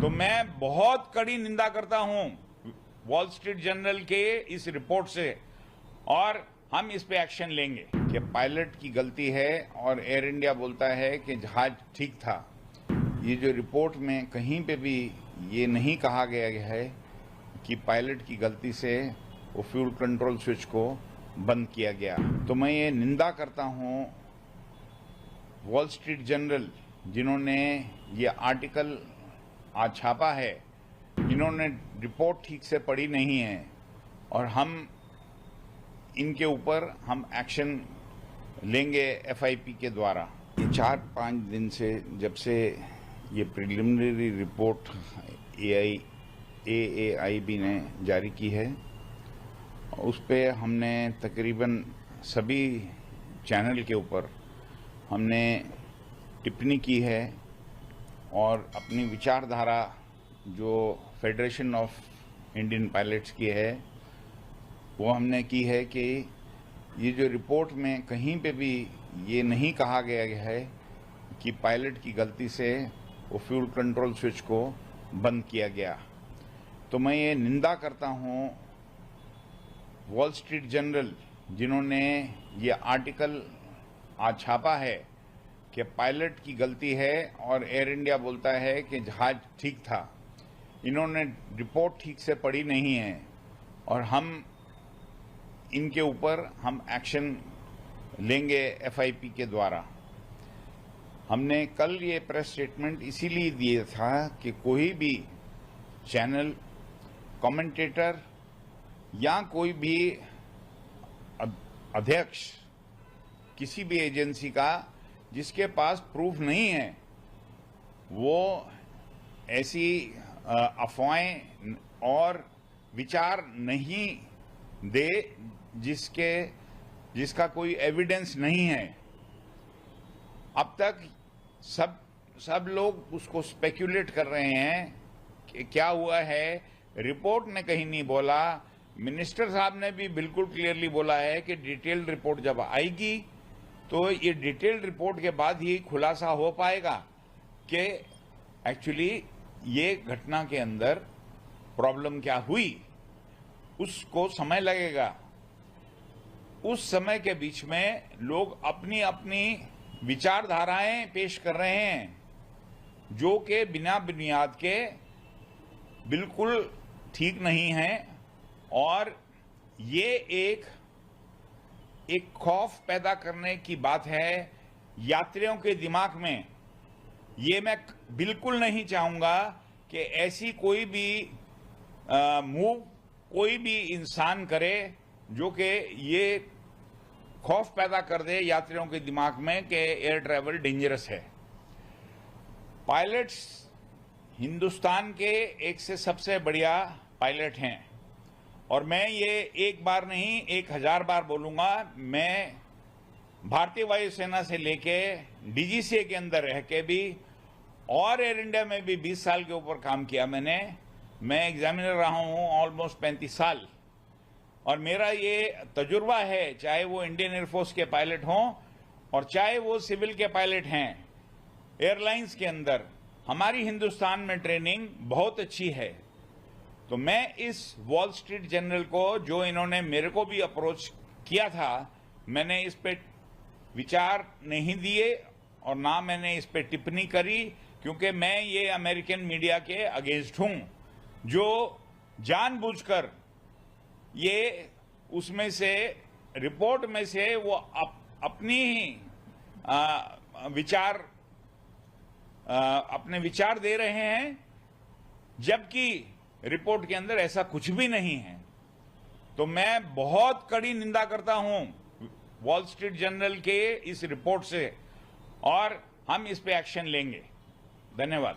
तो मैं बहुत कड़ी निंदा करता हूं वॉल स्ट्रीट जर्नल के इस रिपोर्ट से और हम इस पे एक्शन लेंगे कि पायलट की गलती है और एयर इंडिया बोलता है कि जहाज ठीक था। ये जो रिपोर्ट में कहीं पे भी ये नहीं कहा गया है कि पायलट की गलती से वो फ्यूल कंट्रोल स्विच को बंद किया गया। तो मैं ये निंदा करता हूं वॉल स्ट्रीट जर्नल जिन्होंने ये आर्टिकल आज छापा है, जिन्होंने रिपोर्ट ठीक से पढ़ी नहीं है, और हम इनके ऊपर हम एक्शन लेंगे एफआईपी के द्वारा। ये 4-5 दिन से जब से ये प्रिलिमिनरी रिपोर्ट AAIB ने जारी की है, उस पे हमने तकरीबन सभी चैनल के ऊपर हमने टिप्पणी की है और अपनी विचारधारा जो फेडरेशन ऑफ इंडियन पायलट्स की है वो हमने की है कि ये जो रिपोर्ट में कहीं पे भी ये नहीं कहा गया है कि पायलट की गलती से वो फ्यूल कंट्रोल स्विच को बंद किया गया। तो मैं ये निंदा करता हूँ वॉल स्ट्रीट जर्नल जिन्होंने ये आर्टिकल आज छापा है कि पायलट की गलती है और एयर इंडिया बोलता है कि जहाज ठीक था। इन्होंने रिपोर्ट ठीक से पढ़ी नहीं है और हम इनके ऊपर हम एक्शन लेंगे एफआईपी के द्वारा। हमने कल ये प्रेस स्टेटमेंट इसीलिए दिया था कि कोई भी चैनल, कमेंटेटर या कोई भी अध्यक्ष किसी भी एजेंसी का जिसके पास प्रूफ नहीं है वो ऐसी अफवाहें और विचार नहीं दे जिसका कोई एविडेंस नहीं है। अब तक सब लोग उसको स्पेक्यूलेट कर रहे हैं कि क्या हुआ है। रिपोर्ट ने कहीं नहीं बोला, मिनिस्टर साहब ने भी बिल्कुल क्लियरली बोला है कि डिटेल्ड रिपोर्ट जब आएगी तो ये डिटेल्ड रिपोर्ट के बाद ही खुलासा हो पाएगा कि एक्चुअली ये घटना के अंदर प्रॉब्लम क्या हुई। उसको समय लगेगा। उस समय के बीच में लोग अपनी अपनी विचारधाराएं पेश कर रहे हैं जो कि बिना बुनियाद के बिल्कुल ठीक नहीं है और ये एक खौफ पैदा करने की बात है यात्रियों के दिमाग में। ये मैं बिल्कुल नहीं चाहूंगा कि ऐसी कोई भी मूव कोई भी इंसान करे जो कि ये खौफ पैदा कर दे यात्रियों के दिमाग में कि एयर ट्रैवल डेंजरस है। पायलट्स हिंदुस्तान के एक से सबसे बढ़िया पायलट हैं और मैं ये एक बार नहीं 1000 बार बोलूंगा। मैं भारतीय वायुसेना से लेके डीजीसीए के अंदर रह के भी और एयर इंडिया में भी 20 साल के ऊपर काम किया मैंने। मैं एग्जामिनर रहा हूं ऑलमोस्ट 35 साल और मेरा ये तजुर्बा है, चाहे वो इंडियन एयरफोर्स के पायलट हों और चाहे वो सिविल के पायलट हैं। एयरलाइंस के अंदर हमारी हिंदुस्तान में ट्रेनिंग बहुत अच्छी है। तो मैं इस वॉल स्ट्रीट जर्नल को, जो इन्होंने मेरे को भी अप्रोच किया था, मैंने इस पे विचार नहीं दिए और ना मैंने इस पे टिप्पणी करी क्योंकि मैं ये अमेरिकन मीडिया के अगेंस्ट हूं जो जानबूझकर ये उसमें से रिपोर्ट में से वो अपनी ही अपने विचार दे रहे हैं जबकि रिपोर्ट के अंदर ऐसा कुछ भी नहीं है। तो मैं बहुत कड़ी निंदा करता हूं वॉल स्ट्रीट जर्नल के इस रिपोर्ट से और हम इस पे एक्शन लेंगे। धन्यवाद।